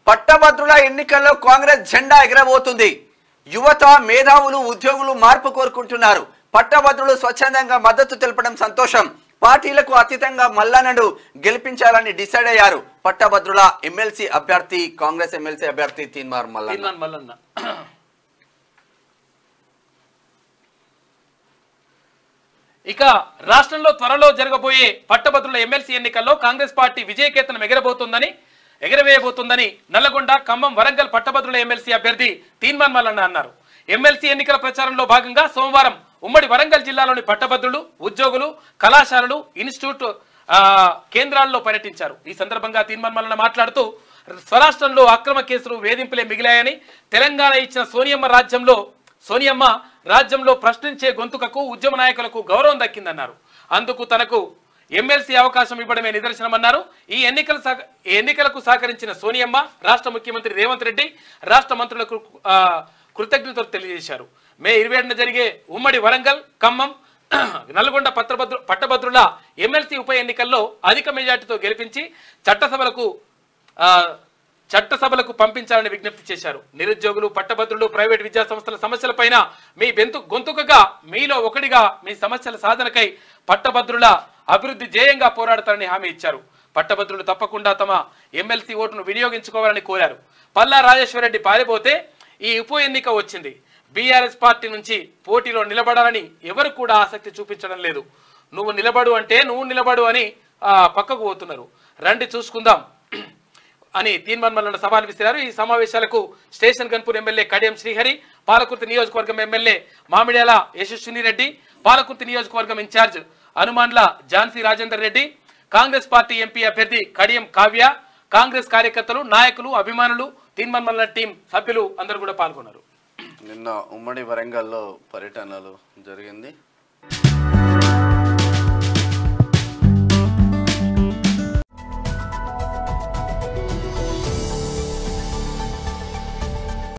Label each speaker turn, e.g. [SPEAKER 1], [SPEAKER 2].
[SPEAKER 1] పట్టభద్రుల ఎన్నికల్లో కాంగ్రెస్ జెండా ఎగరబోతుంది. యువత, మేధావులు, ఉద్యోగులు మార్పు కోరుకుంటున్నారు. పట్టభద్రులు స్వచ్ఛందంగా మద్దతు తెలపడం సంతోషం. పార్టీలకు అతీతంగా మల్లన్నను గెలిపించాలని డిసైడ్ అయ్యారు పట్టభద్రుల ఎమ్మెల్సీ అభ్యర్థి, కాంగ్రెస్ ఎమ్మెల్సీ అభ్యర్థి తీన్మార్ మల్లన్న.
[SPEAKER 2] ఇక రాష్ట్రంలో త్వరలో జరగబోయే పట్టభద్రుల ఎమ్మెల్సీ ఎన్నికల్లో కాంగ్రెస్ పార్టీ విజయకేతనం ఎగరవేయబోతుందని నల్లగొండ, ఖమ్మం, వరంగల్ పట్టభద్రుల ఎమ్మెల్సీ అభ్యర్థి తీన్మార్ మల్లన్న అన్నారు. ఎమ్మెల్సీ ఎన్నికల ప్రచారంలో భాగంగా సోమవారం ఉమ్మడి వరంగల్ జిల్లాలోని పట్టభద్రులు, ఉద్యోగులు, కళాశాలలు, ఇన్స్టిట్యూట్ కేంద్రాల్లో పర్యటించారు. ఈ సందర్భంగా తీన్మార్ మల్లన్న మాట్లాడుతూ స్వరాష్ట్రంలో అక్రమ కేసులు, వేధింపులే మిగిలాయని, తెలంగాణ ఇచ్చిన సోనియమ్మ రాజ్యంలో ప్రశ్నించే గొంతుకకు, ఉద్యమ నాయకులకు గౌరవం దక్కిందన్నారు. అందుకు తనకు ఎమ్మెల్సీ అవకాశం ఇవ్వడమే నిదర్శనమన్నారు. ఈ ఎన్నికలకు సహకరించిన సోనియమ్మ, రాష్ట్ర ముఖ్యమంత్రి రేవంత్ రెడ్డి, రాష్ట్ర మంత్రులకు కృతజ్ఞతలు తెలియజేశారు. మే 27న జరిగే ఉమ్మడి వరంగల్, ఖమ్మం, నల్గొండ పట్టభద్రుల ఎమ్మెల్సీ ఉప ఎన్నికల్లో అధిక మెజార్టీతో గెలిపించి చట్టసభలకు పంపించాలని విజ్ఞప్తి చేశారు. నిరుద్యోగులు, పట్టభద్రులు, ప్రైవేట్ విద్యా సంస్థల సమస్యలపైన మీ గొంతుకగా, మీలో ఒకటిగా మీ సమస్యల సాధనకై పట్టభద్రుల అభివృద్ధి ధ్యేయంగా పోరాడతారని హామీ ఇచ్చారు. పట్టభద్రులు తప్పకుండా తమ ఎమ్మెల్సీ ఓటును వినియోగించుకోవాలని కోరారు. పల్లా రాజేశ్వరరెడ్డి పారిపోతే ఈ ఉప ఎన్నిక వచ్చింది. బీఆర్ఎస్ పార్టీ నుంచి పోటీలో నిలబడాలని ఎవరు కూడా ఆసక్తి చూపించడం లేదు. నువ్వు నిలబడు అని పక్కకు పోతున్నారు. రండి చూసుకుందాం అని తీన్మార్ మల్లన్న సవాల్ విసిరారు. ఈ సమావేశాలకు స్టేషన్ గన్పూర్ ఎమ్మెల్యే కడియం శ్రీహరి, పాలకుర్తి నియోజకవర్గం ఎమ్మెల్యే మామిడ్యాల యశస్విని రెడ్డి, పాలకుర్తి నియోజకవర్గం incharge Hanumandla Jhansi Rajender Reddy, Congress party MP అభ్యర్థి కడియం కావ్య, కాంగ్రెస్ కార్యకర్తలు, నాయకులు, అభిమానులు, తీన్మార్ మల్లన్న టీం సభ్యులు అందరూ కూడా పాల్గొన్నారు.
[SPEAKER 1] నిన్న ఉమ్మడి వరంగల్లో పర్యటనలు జరిగింది.